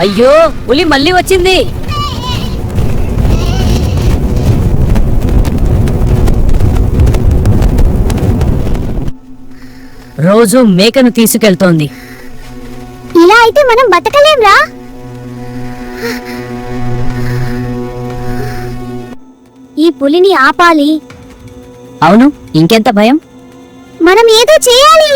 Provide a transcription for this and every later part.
అయ్యో, పులి మళ్ళీ వచ్చింది. రోజు మేకను తీసుకెళ్తోంది. ఇలా అయితే మనం బతకలేంరా. ఈ పులిని ఆపాలి. అవును, ఇంకెంత భయం. మనం ఏదో చేయాలి.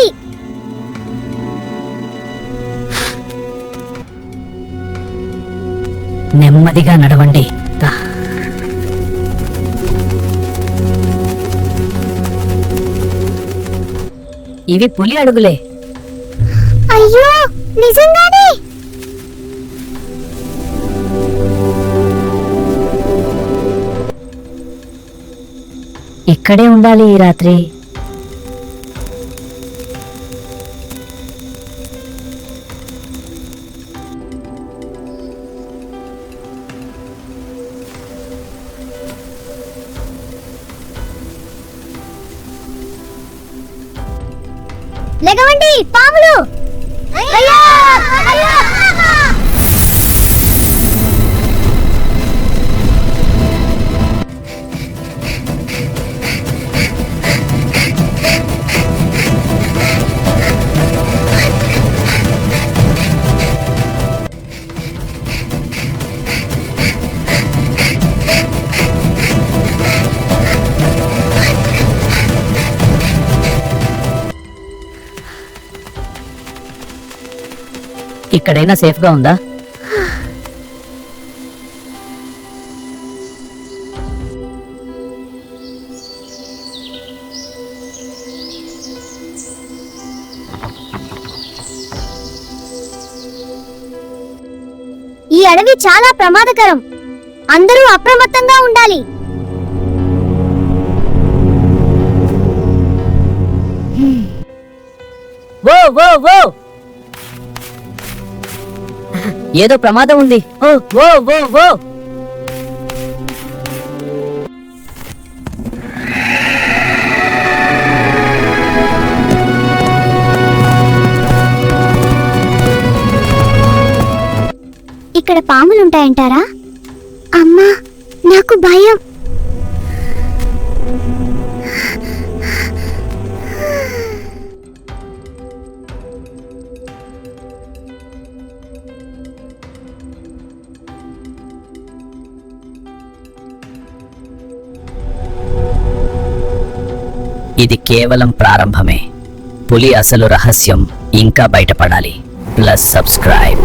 నెమ్మదిగా నడవండి. ఇవి పులి అడుగులే. అయ్యో, నిజంగానే. ఇక్కడే ఉండాలి ఈ రాత్రి. లెగవండి పాములు. అయ్యో, అయ్యో. ఇక్కడైనా సేఫ్గా ఉందా? ఈ అడవి చాలా ప్రమాదకరం. అందరూ అప్రమత్తంగా ఉండాలి. ఓ ఓ ఓ, ఏదో ప్రమాదం ఉంది. ఓ ఓ ఓ ఓ. ఇక్కడ పాములుంటాయంటారా? అమ్మా, నాకు భయం. ఇది కేవలం ప్రారంభమే. పులి అసలు రహస్యం ఇంకా బయటపడాలి. Plus subscribe.